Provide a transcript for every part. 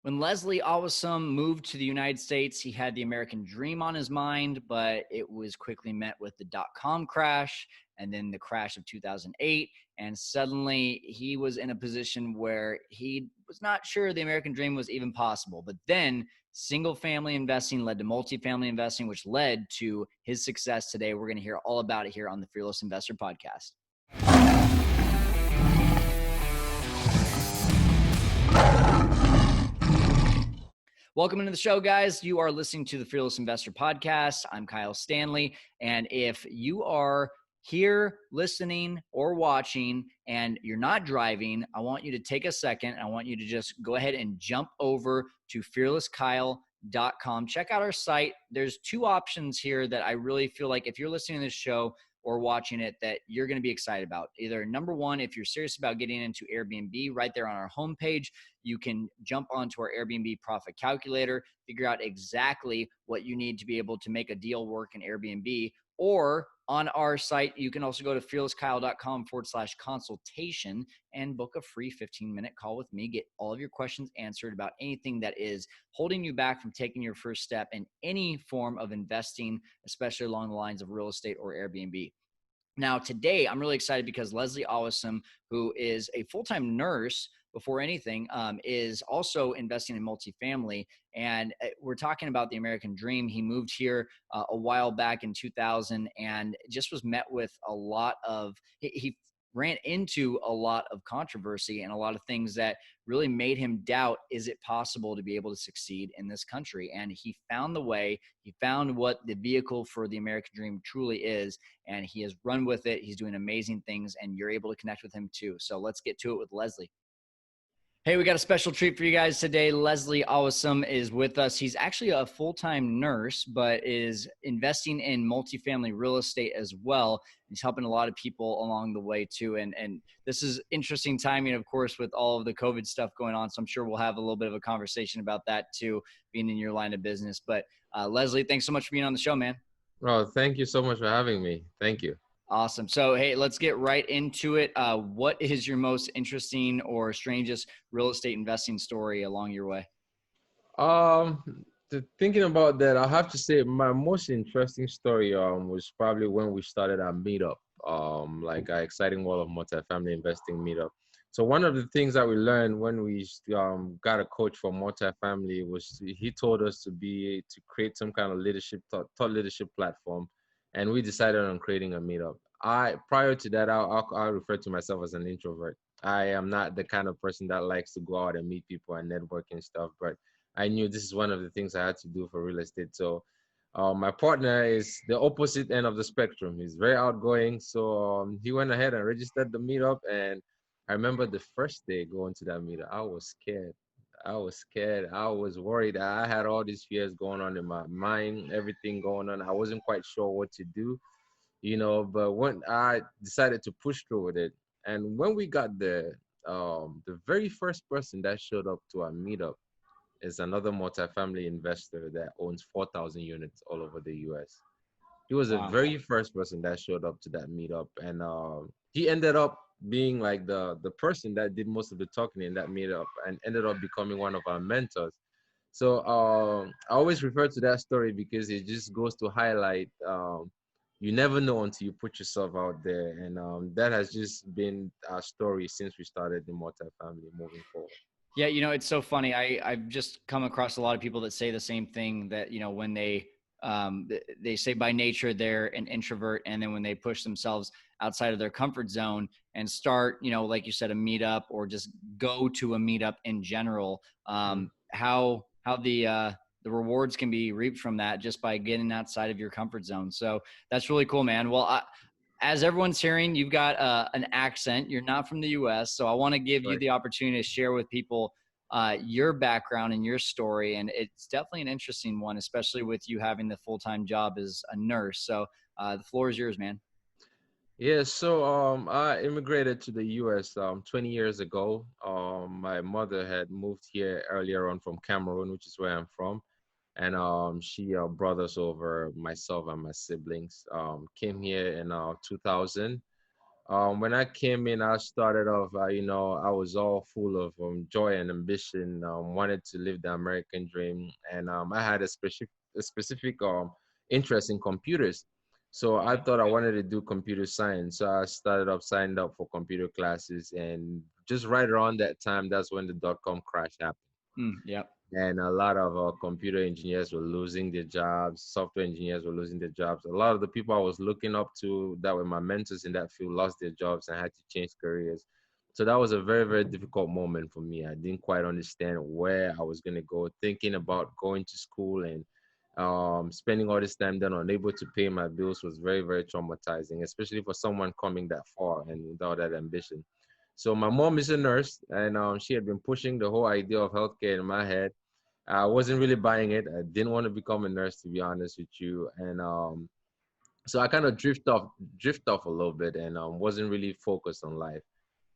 When Leslie Awasom moved to the United States, he had the American dream on his mind, but it was quickly met with the dot-com crash and then the crash of 2008. And suddenly he was in a position where he was not sure the American dream was even possible. But then single family investing led to multifamily investing, which led to his success today. We're going to hear all about it here on the Fearless Investor Podcast. Welcome into the show, guys. You are listening to the Fearless Investor Podcast. I'm Kyle Stanley. And if you are here listening or watching and you're not driving, I want you to take a second. I want you to just go ahead and jump over to fearlesskyle.com. Check out our site. There's two options here that I really feel like if you're listening to this show or watching it that you're going to be excited about. Either number one, if you're serious about getting into Airbnb, right there on our homepage, you can jump onto our Airbnb profit calculator, figure out exactly what you need to be able to make a deal work in Airbnb. Or on our site, you can also go to fearlesskyle.com/consultation and book a free 15-minute call with me. Get all of your questions answered about anything that is holding you back from taking your first step in any form of investing, especially along the lines of real estate or Airbnb. Now, today, I'm really excited because Leslie Awasom, who is a full-time nurse before anything, is also investing in multifamily. And we're talking about the American dream. He moved here a while back in 2000 and just was met with a lot of, he ran into a lot of controversy and a lot of things that really made him doubt, is it possible to be able to succeed in this country? And he found the way. He found what the vehicle for the American dream truly is, and he has run with it. He's doing amazing things, and you're able to connect with him too. So let's get to it with Leslie. Hey, we got a special treat for you guys today. Leslie Awasom is with us. He's actually a full-time nurse, but is investing in multifamily real estate as well. He's helping a lot of people along the way too. And this is interesting timing, of course, with all of the COVID stuff going on. So I'm sure we'll have a little bit of a conversation about that too, being in your line of business. But Leslie, thanks so much for being on the show, man. Oh, thank you so much for having me. Thank you. Awesome. So, hey, let's get right into it. What is your most interesting or strangest real estate investing story along your way? Thinking about that, I have to say my most interesting story was probably when we started our meetup, like our exciting world of multifamily investing meetup. So one of the things that we learned when we got a coach for multifamily was he told us to create some kind of thought leadership platform, and we decided on creating a meetup. Prior to that, I refer to myself as an introvert. I am not the kind of person that likes to go out and meet people and network and stuff, but I knew this is one of the things I had to do for real estate. So my partner is the opposite end of the spectrum. He's very outgoing. So he went ahead and registered the meetup. And I remember the first day going to that meetup, I was scared. I was worried. I had all these fears going on in my mind, everything going on. I wasn't quite sure what to do, but when I decided to push through with it, and when we got there, the very first person that showed up to our meetup is another multifamily investor that owns 4,000 units all over the US. He was the very first person that showed up to that meetup, and he ended up being like the person that did most of the talking in that meetup and ended up becoming one of our mentors. So I always refer to that story because it just goes to highlight you never know until you put yourself out there, and that has just been our story since we started the multifamily moving forward. Yeah, it's so funny. I've just come across a lot of people that say the same thing, that, when they say by nature they're an introvert, and then when they push themselves outside of their comfort zone and start, like you said, a meetup or just go to a meetup in general, how the rewards can be reaped from that just by getting outside of your comfort zone. So that's really cool, man. Well, as everyone's hearing, you've got an accent. You're not from the U.S., so I want to give you the opportunity to share with people your background and your story. And it's definitely an interesting one, especially with you having the full-time job as a nurse. So the floor is yours, man. Yeah, so I immigrated to the U.S. 20 years ago. My mother had moved here earlier on from Cameroon, which is where I'm from. And she brought us over, myself and my siblings. Came here in 2000. When I came in, I started off, I was all full of joy and ambition. Wanted to live the American dream, and I had a specific interest in computers. So I thought I wanted to do computer science. So I signed up for computer classes, and just right around that time, that's when the dot-com crash happened, Yep. and a lot of computer engineers were losing their jobs, software engineers were losing their jobs. A lot of the people I was looking up to that were my mentors in that field lost their jobs and had to change careers. So that was a very, very difficult moment for me. I didn't quite understand where I was going to go, thinking about going to school and spending all this time then unable to pay my bills was very, very traumatizing, especially for someone coming that far and without that ambition. So my mom is a nurse, and she had been pushing the whole idea of healthcare in my head. I wasn't really buying it. I didn't want to become a nurse, to be honest with you. And so I kind of drift off a little bit, and wasn't really focused on life.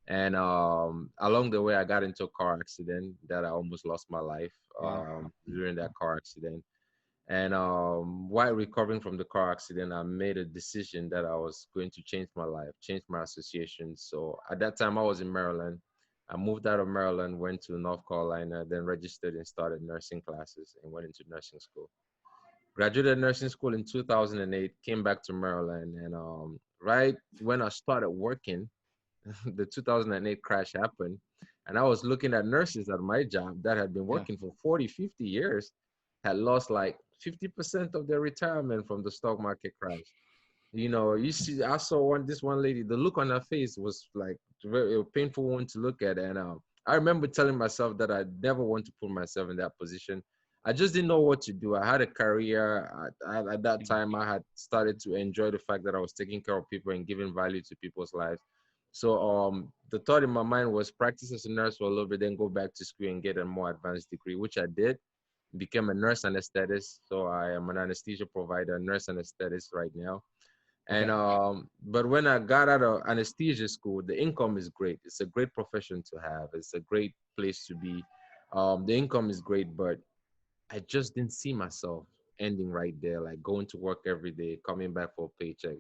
And along the way, I got into a car accident that I almost lost my life Wow. during that car accident. And while recovering from the car accident, I made a decision that I was going to change my life, change my association. So at that time, I was in Maryland. I moved out of Maryland, went to North Carolina, then registered and started nursing classes and went into nursing school. Graduated nursing school in 2008, came back to Maryland. And right when I started working, the 2008 crash happened. And I was looking at nurses at my job that had been Yeah. working for 40, 50 years, had lost like 50% of their retirement from the stock market crash. You see, I saw this one lady, the look on her face was like very a painful one to look at. And I remember telling myself that I never want to put myself in that position. I just didn't know what to do. I had a career. At that time, I had started to enjoy the fact that I was taking care of people and giving value to people's lives. So the thought in my mind was practice as a nurse for a little bit, then go back to school and get a more advanced degree, which I did. Became a nurse anesthetist. So I am an anesthesia provider, nurse anesthetist right now. And Okay. but when I got out of anesthesia school, the income is great. It's a great profession to have. It's a great place to be. The income is great, but I just didn't see myself ending right there, like going to work every day, coming back for a paycheck.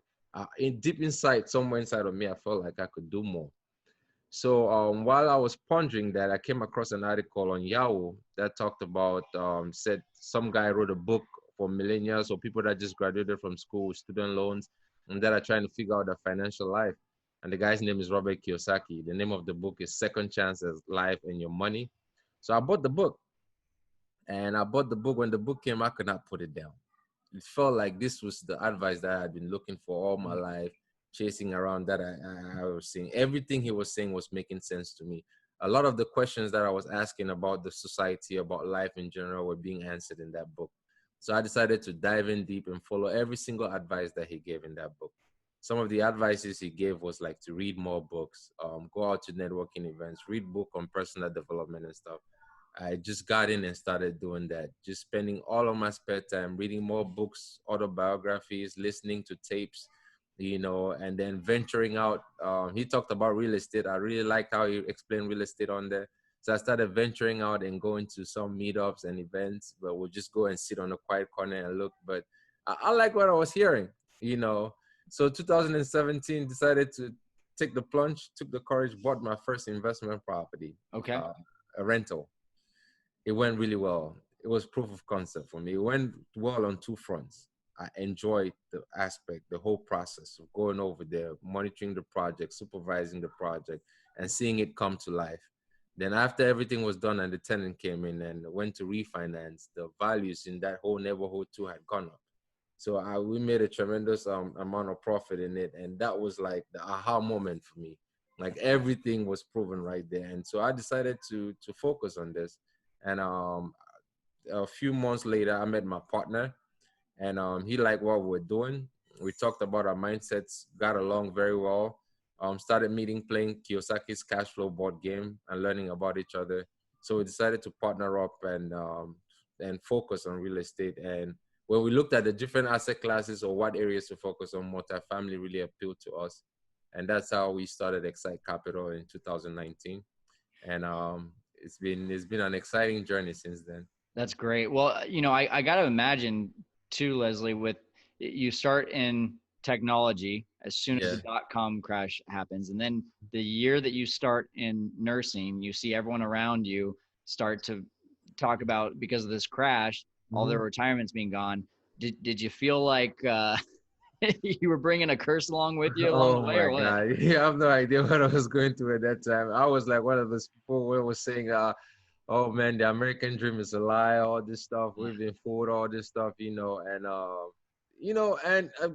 In deep inside, somewhere inside of me, I felt like I could do more. So while I was pondering that, I came across an article on Yahoo that talked about said some guy wrote a book for millennials or people that just graduated from school with student loans and that are trying to figure out their financial life. And the guy's name is Robert Kiyosaki. The name of the book is Second Chances Life and Your Money. So I bought the book, and I bought the book. When the book came, I could not put it down. It felt like this was the advice that I had been looking for all my Mm. life, chasing around that I was seeing. Everything he was saying was making sense to me. A lot of the questions that I was asking about the society, about life in general, were being answered in that book. So I decided to dive in deep and follow every single advice that he gave in that book. Some of the advices he gave was like to read more books, go out to networking events, read book on personal development and stuff. I just got in and started doing that, just spending all of my spare time reading more books, autobiographies, listening to tapes, and then venturing out. He talked about real estate. I really liked how he explained real estate on there. So I started venturing out and going to some meetups and events where we'll just go and sit on a quiet corner and look. But I like what I was hearing, you know. So 2017, decided to take the plunge, took the courage, bought my first investment property, Okay. uh, a rental. It went really well. It was proof of concept for me. It went well on two fronts. I enjoyed the aspect, the whole process of going over there, monitoring the project, supervising the project, and seeing it come to life. Then after everything was done and the tenant came in and went to refinance, the values in that whole neighborhood too had gone up. So we made a tremendous amount of profit in it, and that was like the aha moment for me. Like everything was proven right there, and so I decided to focus on this. And a few months later, I met my partner, and he liked what we were doing. We talked about our mindsets, got along very well. Started meeting, playing Kiyosaki's cash flow board game, and learning about each other. So we decided to partner up and focus on real estate. And when we looked at the different asset classes or what areas to focus on, multifamily really appealed to us, and that's how we started Excite Capital in 2019. And it's been an exciting journey since then. That's great. Well, I got to imagine too, Leslie, with you start in technology as soon as the Yeah. dot-com crash happens. And then the year that you start in nursing, you see everyone around you start to talk about, because of this crash, all their Hmm. retirements being gone. Did you feel like you were bringing a curse along with you along the Oh way, or my what? God. You have no idea what I was going through at that time. I was like one of those people who was saying, oh man, the American dream is a lie, all this stuff. We've been fooled, all this stuff, and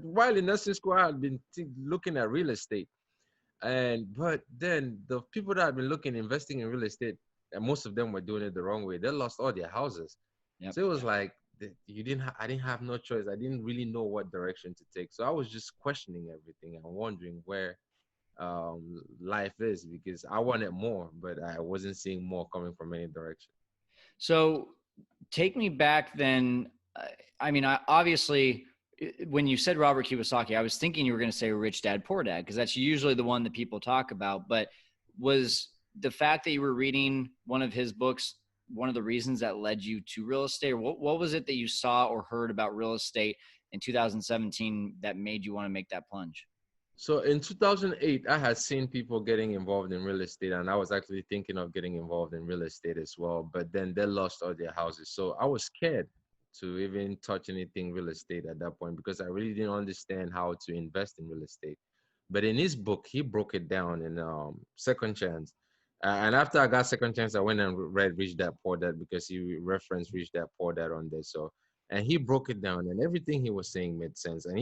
while in nursing school, I had been looking at real estate. But then the people that had been looking, investing in real estate, and most of them were doing it the wrong way. They lost all their houses. Yep. So it was like I didn't have no choice. I didn't really know what direction to take. So I was just questioning everything and wondering where life is, because I wanted more, but I wasn't seeing more coming from any direction. So take me back then. I mean, obviously, when you said Robert Kiyosaki, I was thinking you were going to say Rich Dad Poor Dad, because that's usually the one that people talk about. But was the fact that you were reading one of his books one of the reasons that led you to real estate? Or what was it that you saw or heard about real estate in 2017 that made you want to make that plunge? So in 2008, I had seen people getting involved in real estate, and I was actually thinking of getting involved in real estate as well. But then they lost all their houses. So I was scared to even touch anything real estate at that point, because I really didn't understand how to invest in real estate. But in his book, he broke it down in Second Chance. And after I got Second Chance, I went and read Rich Dad Poor Dad, because he referenced Rich Dad Poor Dad on there. So, and he broke it down, and everything he was saying made sense. And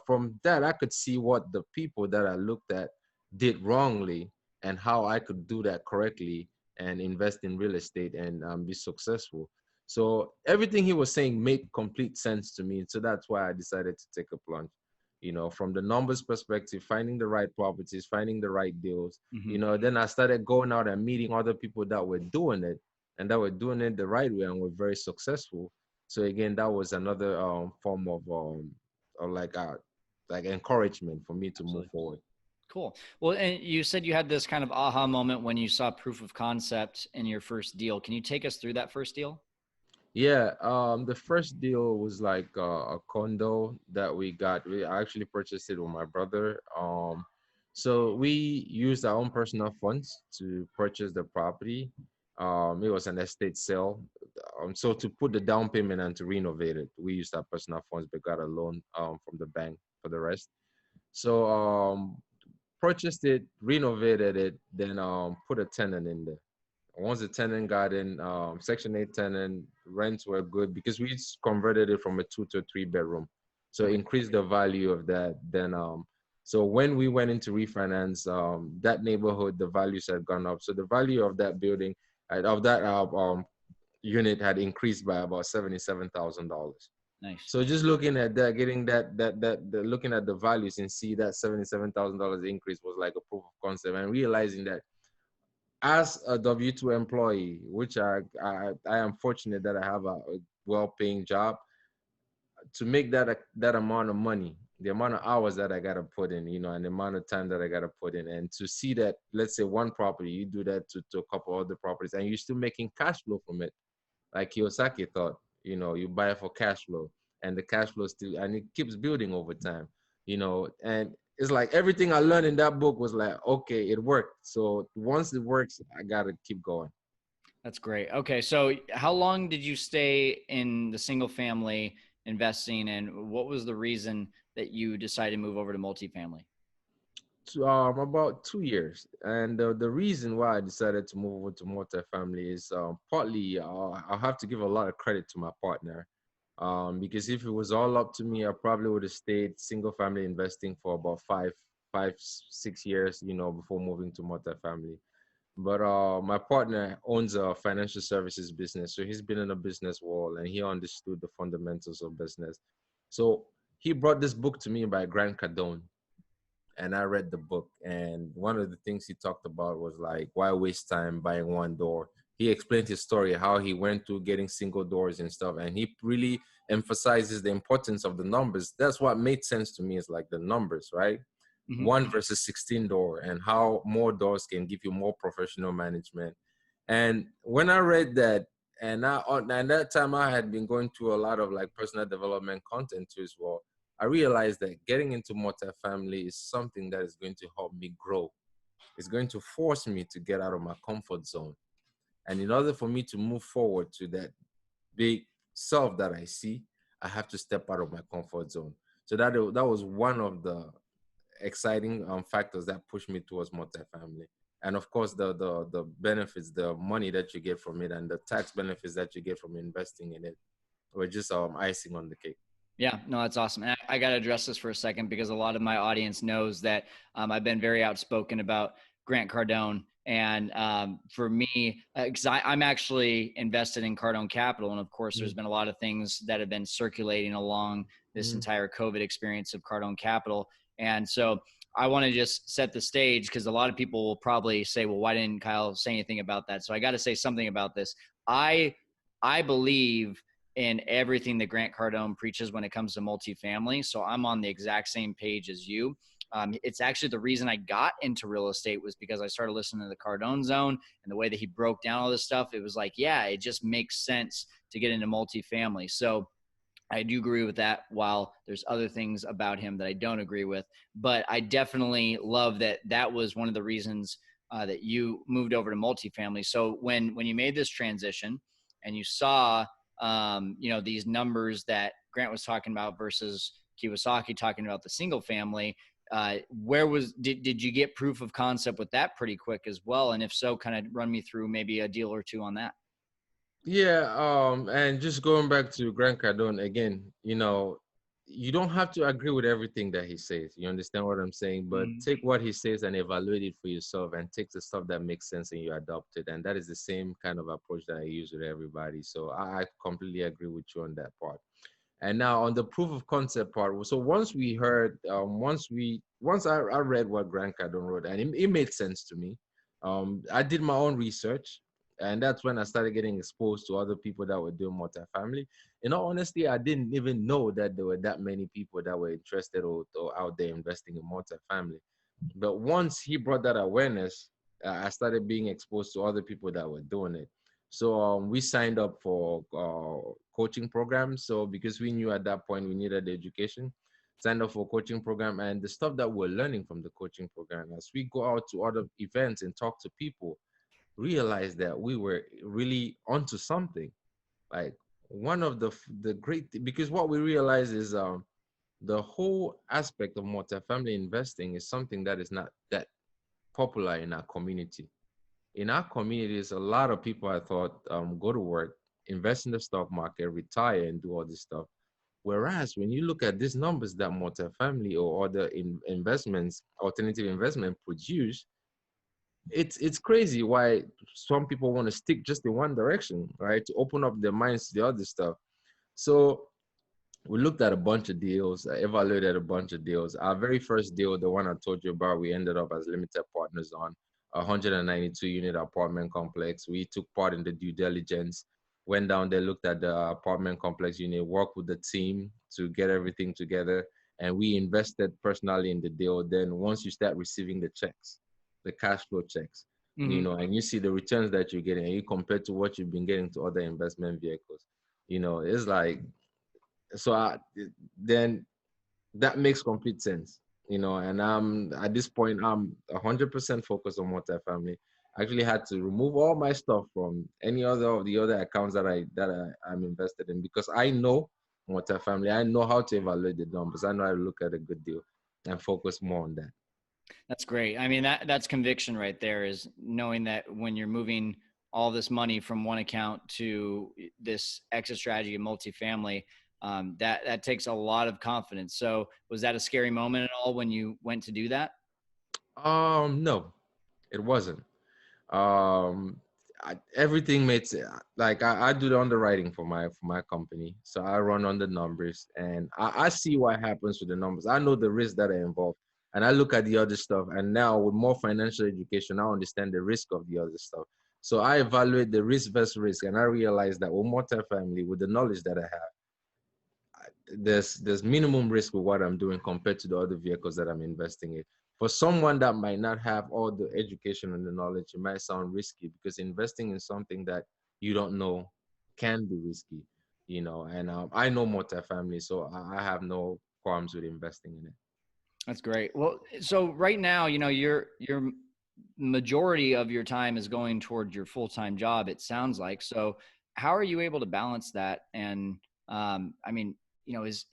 from that, I could see what the people that I looked at did wrongly, and how I could do that correctly and invest in real estate and be successful. So everything he was saying made complete sense to me. So that's why I decided to take a plunge. From the numbers perspective, finding the right properties, finding the right deals. Mm-hmm. Then I started going out and meeting other people that were doing it, and that were doing it the right way and were very successful. So again, that was another form of like encouragement for me to move Absolutely. forward. Cool. Well, and you said you had this kind of aha moment when you saw proof of concept in your first deal. Can you take us through that first deal? Yeah, the first deal was like a condo that we got. I actually purchased it with my brother. So we used our own personal funds to purchase the property. It was an estate sale. So to put the down payment and to renovate it, we used our personal funds, but got a loan from the bank for the rest. So purchased it, renovated it, then put a tenant in there. Once the tenant got in, Section 8 tenant, rents were good because we converted it from a 2 to 3 bedroom. So Okay. increased the value of that. Then, so when we went into refinance, that neighborhood, the values had gone up. So the value of that building, of that unit had increased by about $77,000. Nice. So just looking at that, getting looking at the values and see that $77,000 increase was like a proof of concept, and realizing that as a W-2 employee, which I am fortunate that I have a well-paying job, to make that amount of money, the amount of hours that I gotta put in, and the amount of time that I gotta put in, and to see that, let's say one property, you do that to a couple other properties, and you're still making cash flow from it, like Kiyosaki thought, you buy it for cash flow, and the cash flow still, and it keeps building over time, and it's like everything I learned in that book was like, okay, it worked. So once it works, I gotta keep going. That's great. Okay. So how long did you stay in the single family investing, and what was the reason that you decided to move over to multifamily? About 2 years, and the reason why I decided to move over to multifamily is partly I'll have to give a lot of credit to my partner, because if it was all up to me, I probably would have stayed single family investing for about 6 years, before moving to multifamily. But my partner owns a financial services business, so he's been in a business world and he understood the fundamentals of business. So he brought this book to me by Grant Cardone, and I read the book. And one of the things he talked about was like, why waste time buying one door? He explained his story, how he went through getting single doors and stuff. And he really emphasizes the importance of the numbers. That's what made sense to me, is like the numbers, right? Mm-hmm. One versus 16 door, and how more doors can give you more professional management. And when I read that, and that time I had been going through a lot of like personal development content too as well. I realized that getting into multifamily is something that is going to help me grow. It's going to force me to get out of my comfort zone. And in order for me to move forward to that big self that I see, I have to step out of my comfort zone. So that was one of the exciting factors that pushed me towards multifamily. And of course, the benefits, the money that you get from it, and the tax benefits that you get from investing in it, were just icing on the cake. Yeah, no, that's awesome. And I got to address this for a second because a lot of my audience knows that I've been very outspoken about Grant Cardone. And for me, because I'm actually invested in Cardone Capital. And of course, there's been a lot of things that have been circulating along this Mm-hmm. entire COVID experience of Cardone Capital. And so I want to just set the stage because a lot of people will probably say, well, why didn't Kyle say anything about that? So I got to say something about this. I I believe in everything that Grant Cardone preaches when it comes to multifamily. So I'm on the exact same page as you. It's actually the reason I got into real estate was because I started listening to the Cardone Zone and the way that he broke down all this stuff. It was like, yeah, it just makes sense to get into multifamily. So I do agree with that, while there's other things about him that I don't agree with. But I definitely love that that was one of the reasons that you moved over to multifamily. So when you made this transition and you saw these numbers that Grant was talking about versus Kiyosaki talking about the single family, where was did you get proof of concept with that pretty quick as well? And if so, kind of run me through maybe a deal or two on that. Yeah, and just going back to Grant Cardone again, you don't have to agree with everything that he says. You understand what I'm saying? But Mm-hmm. take what he says and evaluate it for yourself, and take the stuff that makes sense and you adopt it. And that is the same kind of approach that I use with everybody. So I completely agree with you on that part. And now on the proof of concept part, so once we heard, once I read what Grant Cardone wrote, and it made sense to me. I did my own research, and that's when I started getting exposed to other people that were doing multifamily. In all honesty, I didn't even know that there were that many people that were interested or out there investing in multifamily. But once he brought that awareness, I started being exposed to other people that were doing it. So we signed up for coaching programs. So because we knew at that point we needed the education, signed up for coaching program, and the stuff that we're learning from the coaching program as we go out to other events and talk to people, realize that we were really onto something. Like one of the great because what we realize is the whole aspect of multifamily investing is something that is not that popular in our community. In our communities, a lot of people I thought go to work, invest in the stock market, retire, and do all this stuff. Whereas when you look at these numbers that multifamily or other investments, alternative investment produce, it's crazy why some people want to stick just in one direction, right? To open up their minds to the other stuff. So we looked at a bunch of deals, evaluated a bunch of deals. Our very first deal, the one I told you about, we ended up as limited partners on a 192 unit apartment complex. We took part in the due diligence, went down there, looked at the apartment complex unit, worked with the team to get everything together, and we invested personally in the deal. Then once you start receiving the checks, the cash flow checks, Mm-hmm. and you see the returns that you're getting, and you compare to what you've been getting to other investment vehicles, it's like so then that makes complete sense, and at this point I'm 100% focused on multifamily. I actually had to remove all my stuff from any other of the other accounts I'm invested in, because I know multifamily. I know how to evaluate the numbers. I know how to look at a good deal and focus more on that. That's great. I mean, that's conviction right there, is knowing that when you're moving all this money from one account to this exit strategy of multifamily, that takes a lot of confidence. So was that a scary moment at all when you went to do that? No, it wasn't. um Everything made sense. Like I do the underwriting for my company, so I run on the numbers, and I see what happens with the numbers. I know the risks that are involved, and I look at the other stuff, and now with more financial education I understand the risk of the other stuff. So I evaluate the risk versus risk, and I realize that with multifamily, with the knowledge that I have, there's minimum risk with what I'm doing compared to the other vehicles that I'm investing in. For someone that might not have all the education and the knowledge, it might sound risky, because investing in something that you don't know can be risky, and I know multifamily, so I have no qualms with investing in it. That's great. Well, so right now, your majority of your time is going towards your full-time job, it sounds like. So how are you able to balance that? And I mean, is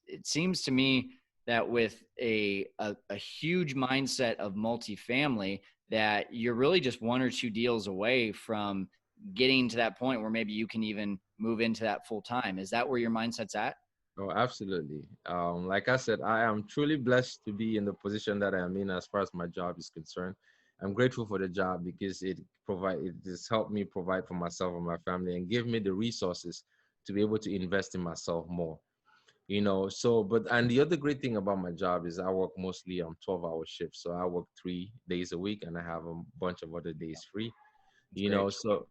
it seems to me that with a huge mindset of multifamily, that you're really just one or two deals away from getting to that point where maybe you can even move into that full time. Is that where your mindset's at? Oh, absolutely. Like I said, I am truly blessed to be in the position that I am in as far as my job is concerned. I'm grateful for the job because it has helped me provide for myself and my family and give me the resources to be able to invest in myself more. So but and the other great thing about my job is I work mostly on 12-hour shifts. So I work 3 days a week and I have a bunch of other days free. That's great. So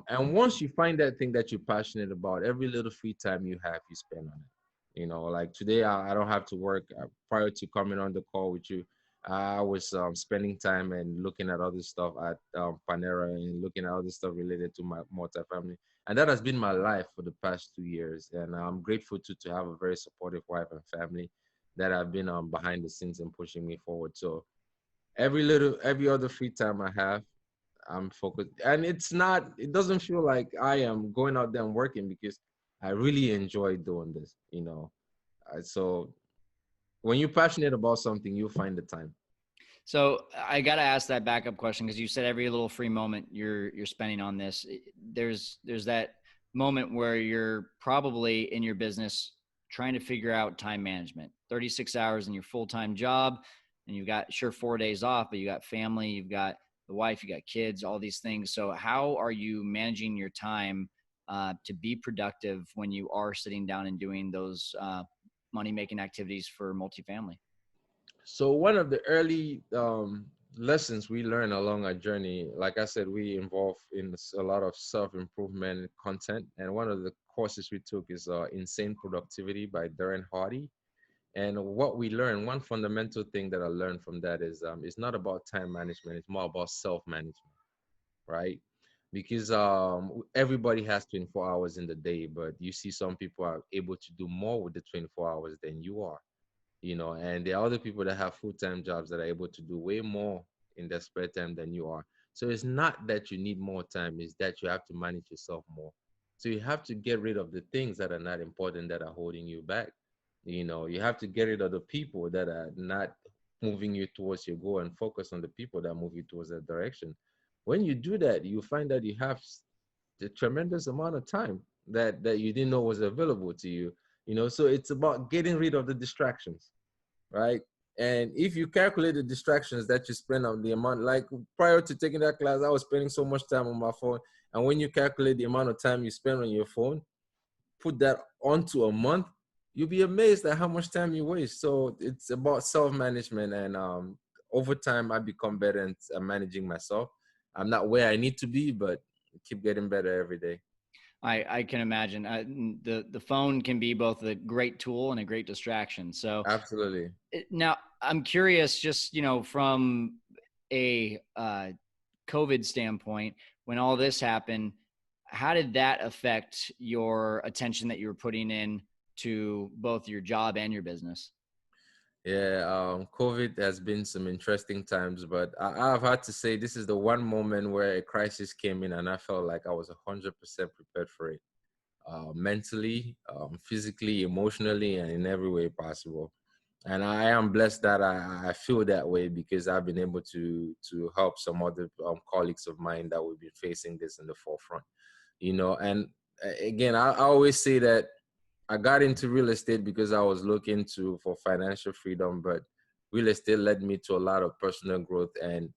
and once you find that thing that you're passionate about, every little free time you have, you spend on it. Like today, I don't have to work. Prior to coming on the call with you, I was spending time and looking at other stuff at Panera and looking at other stuff related to my multifamily, and that has been my life for the past 2 years. And I'm grateful to have a very supportive wife and family that have been behind the scenes and pushing me forward. So every other free time I have, I'm focused, and it doesn't feel like I am going out there and working because I really enjoy doing this. So when you're passionate about something, you'll find the time. So I got to ask that backup question because you said every little free moment you're spending on this. There's that moment where you're probably in your business trying to figure out time management. 36 hours in your full-time job, and you've got sure 4 days off, but you got family, you've got the wife, you got kids, all these things. So how are you managing your time to be productive when you are sitting down and doing those money-making activities for multifamily? So one of the early lessons we learn along our journey, like I said, we involve in a lot of self-improvement content, and one of the courses we took is Insane Productivity by Darren Hardy. And what we learned, one fundamental thing that I learned from that is it's not about time management, it's more about self-management, right? Because everybody has 24 hours in the day, but you see some people are able to do more with the 24 hours than you are. And there are other people that have full-time jobs that are able to do way more in their spare time than you are. So it's not that you need more time, it's that you have to manage yourself more. So you have to get rid of the things that are not important that are holding you back. You have to get rid of the people that are not moving you towards your goal and focus on the people that move you towards that direction. When you do that, you find that you have a tremendous amount of time that you didn't know was available to you. So it's about getting rid of the distractions, right? And if you calculate the distractions that you spend on the amount, like prior to taking that class, I was spending so much time on my phone. And when you calculate the amount of time you spend on your phone, put that onto a month, you'll be amazed at how much time you waste. So it's about self-management, and over time I become better at managing myself. I'm not where I need to be, but keep getting better every day. I can imagine the phone can be both a great tool and a great distraction. So Absolutely. now I'm curious, just from a COVID standpoint, when all this happened, how did that affect your attention that you were putting in to both your job and your business? Yeah, COVID has been some interesting times, but I've had to say this is the one moment where a crisis came in and I felt like I was 100% prepared for it, mentally, physically, emotionally, and in every way possible. And I am blessed that I feel that way because I've been able to help some other colleagues of mine that will be facing this in the forefront. And again, I always say that I got into real estate because I was looking for financial freedom, but real estate led me to a lot of personal growth and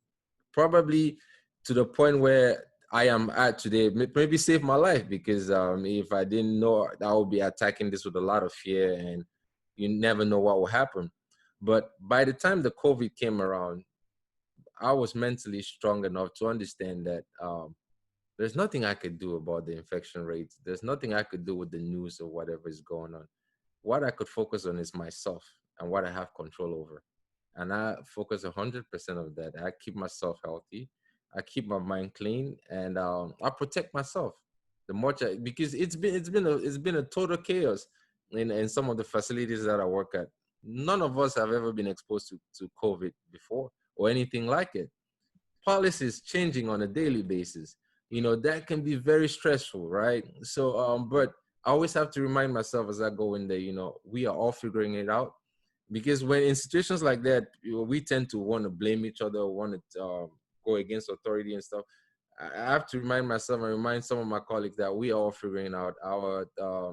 probably to the point where I am at today, maybe saved my life because if I didn't know, I would be attacking this with a lot of fear and you never know what will happen. But by the time the COVID came around, I was mentally strong enough to understand that there's nothing I could do about the infection rates. There's nothing I could do with the news or whatever is going on. What I could focus on is myself and what I have control over. And I focus 100% of that. I keep myself healthy. I keep my mind clean, and I protect myself. Because it's been a total chaos. in some of the facilities that I work at, none of us have ever been exposed to COVID before or anything like it. Policies changing on a daily basis, that can be very stressful, right? So but I always have to remind myself as I go in there, we are all figuring it out, because when in situations like that, we tend to want to blame each other, want to go against authority and stuff. I have to remind myself and remind some of my colleagues that we are all figuring out. Our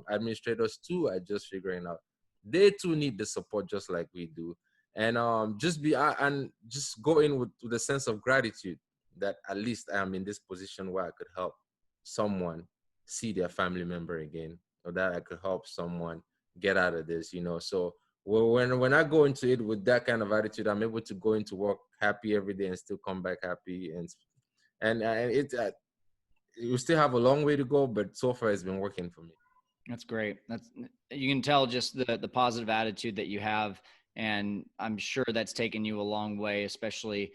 administrators too are just figuring out. They too need the support just like we do, and and just go in with a sense of gratitude that at least I am in this position where I could help someone see their family member again, or that I could help someone get out of this. So when I go into it with that kind of attitude, I'm able to go into work happy every day and still come back happy, it will still have a long way to go, but so far it's been working for me. That's great. That's You can tell just the positive attitude that you have, and I'm sure that's taken you a long way, especially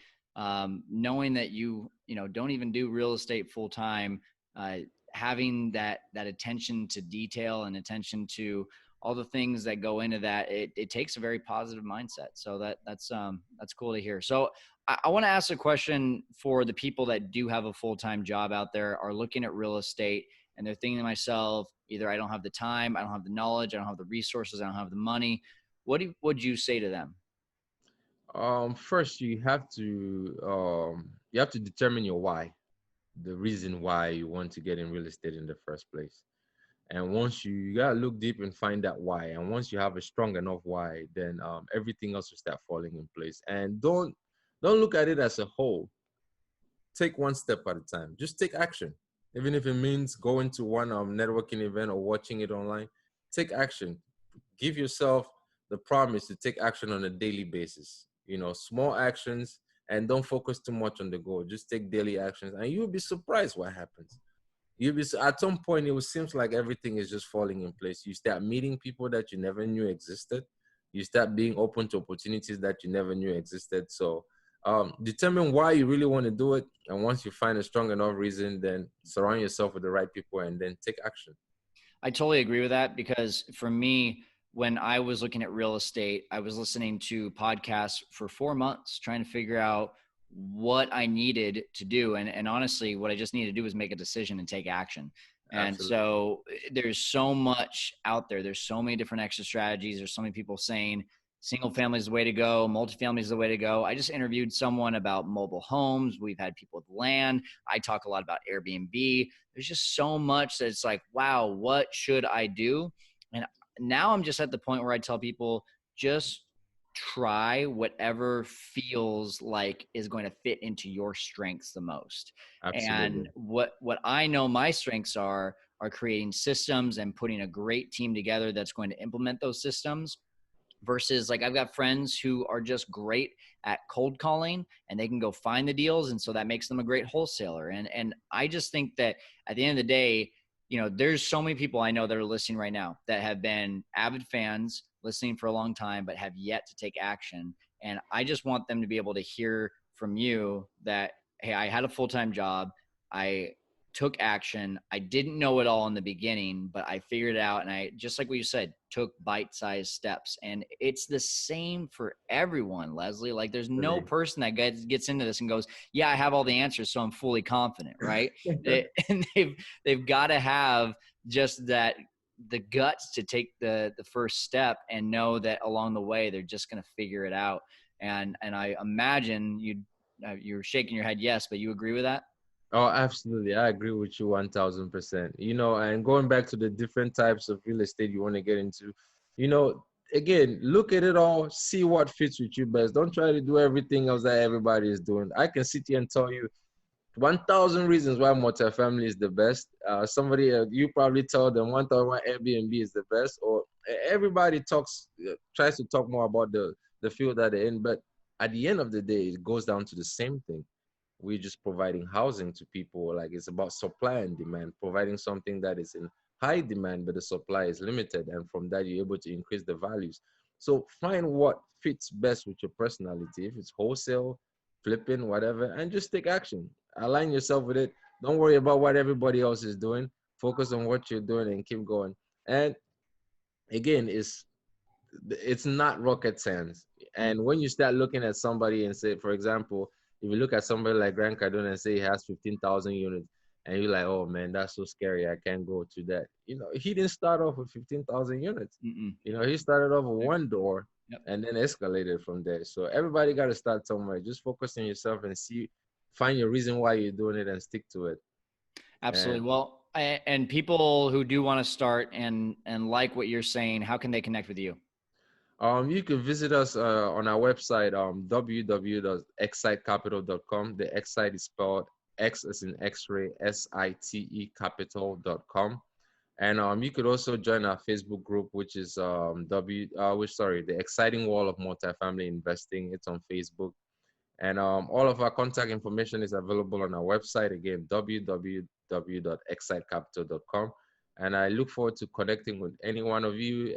knowing that you don't even do real estate full time. Uh, Having that attention to detail and attention to all the things that go into that, it takes a very positive mindset. So that's cool to hear. So I want to ask a question for the people that do have a full time job out there, are looking at real estate, and they're thinking to myself, either I don't have the time, I don't have the knowledge, I don't have the resources, I don't have the money. Would you say to them? First you have to determine your why, the reason why you want to get in real estate in the first place. And once you gotta look deep and find that why, and once you have a strong enough why, then everything else will start falling in place. And don't look at it as a whole. Take one step at a time. Just take action, even if it means going to one networking event or watching it online. Take action. Give yourself the promise to take action on a daily basis. Small actions, and don't focus too much on the goal. Just take daily actions, and you'll be surprised what happens. At some point, it seems like everything is just falling in place. You start meeting people that you never knew existed. You start being open to opportunities that you never knew existed. So determine why you really want to do it, and once you find a strong enough reason, then surround yourself with the right people and then take action. I totally agree with that, because for me, when I was looking at real estate, I was listening to podcasts for 4 months trying to figure out what I needed to do. And honestly, what I just needed to do was make a decision and take action. And Absolutely. so there's so much out there. There's so many different exit strategies. There's so many people saying single family is the way to go, multifamily is the way to go. I just interviewed someone about mobile homes. We've had people with land. I talk a lot about Airbnb. There's just so much that it's like, wow, what should I do? And now I'm just at the point where I tell people, just try whatever feels like is going to fit into your strengths the most. And Absolutely. what I know my strengths are creating systems and putting a great team together that's going to implement those systems, versus like I've got friends who are just great at cold calling and they can go find the deals, and so that makes them a great wholesaler. And I just think that at the end of the day, there's so many people I know that are listening right now that have been avid fans listening for a long time but have yet to take action. And I just want them to be able to hear from you that, hey, I had a full-time job, I took action. I didn't know it all in the beginning, but I figured it out. And I, just like what you said, took bite-sized steps. And it's the same for everyone, Leslie. Like there's no Really. person that gets into this and goes, yeah, I have all the answers, so I'm fully confident. Right. And they've got to have just the guts to take the first step and know that along the way, they're just going to figure it out. And I imagine you're shaking your head. Yes, but you agree with that? Oh, absolutely. I agree with you 1000%. And going back to the different types of real estate you want to get into, you know, again, look at it all, see what fits with you best. Don't try to do everything else that everybody is doing. I can sit here and tell you 1,000 reasons why multifamily is the best. You probably tell them 1,000 why Airbnb is the best, or everybody tries to talk more about the field that they're in. But at the end of the day, it goes down to the same thing. We're just providing housing to people. Like it's about supply and demand, providing something that is in high demand, but the supply is limited. And from that, you're able to increase the values. So find what fits best with your personality. If it's wholesale, flipping, whatever, and just take action. Align yourself with it. Don't worry about what everybody else is doing. Focus on what you're doing and keep going. And again, it's not rocket science. And when you start looking at somebody and say, for example, if you look at somebody like Grant Cardone and say he has 15,000 units, and you're like, oh man, that's so scary. I can't go to that. He didn't start off with 15,000 units. Mm-mm. He started off with Yep. one door Yep. and then escalated from there. So everybody got to start somewhere. Just focus on yourself and find your reason why you're doing it and stick to it. Absolutely. And Well, and people who do want to start and like what you're saying, how can they connect with you? You can visit us on our website, www.excitecapital.com. The Excite is spelled X as in X-ray, SITE capital.com. And you could also join our Facebook group, which is the Exciting World of Multifamily Investing. It's on Facebook. And all of our contact information is available on our website, again, www.excitecapital.com. And I look forward to connecting with any one of you.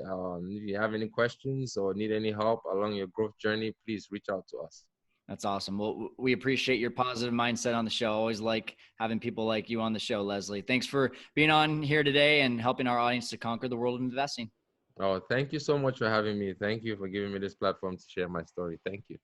If you have any questions or need any help along your growth journey, please reach out to us. That's awesome. Well, we appreciate your positive mindset on the show. Always like having people like you on the show, Leslie. Thanks for being on here today and helping our audience to conquer the world of investing. Oh, thank you so much for having me. Thank you for giving me this platform to share my story. Thank you.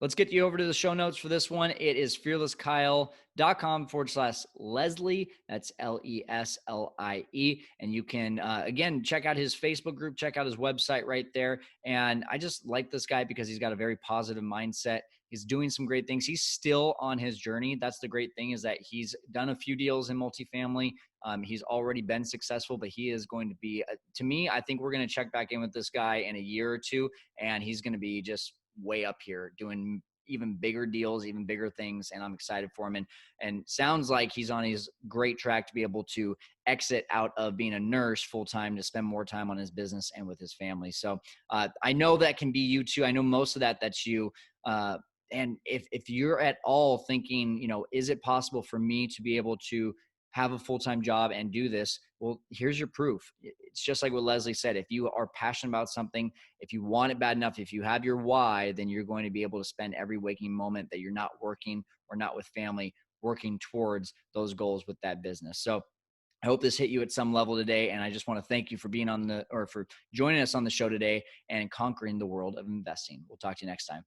Let's get you over to the show notes for this one. It is fearlesskyle.com/Leslie. That's Leslie. And you can, again, check out his Facebook group, check out his website right there. And I just like this guy because he's got a very positive mindset. He's doing some great things. He's still on his journey. That's the great thing, is that he's done a few deals in multifamily. He's already been successful, but he is going to be, to me, I think we're going to check back in with this guy in a year or two, and he's going to be just way up here doing even bigger deals, even bigger things. And I'm excited for him. And sounds like he's on his great track to be able to exit out of being a nurse full time to spend more time on his business and with his family. So I know that can be you too. I know most of that's you. And if you're at all thinking, is it possible for me to be able to have a full-time job and do this? Well, here's your proof. It's just like what Leslie said. If you are passionate about something, if you want it bad enough, if you have your why, then you're going to be able to spend every waking moment that you're not working or not with family, working towards those goals with that business. So I hope this hit you at some level today. And I just want to thank you for being for joining us on the show today and conquering the world of investing. We'll talk to you next time.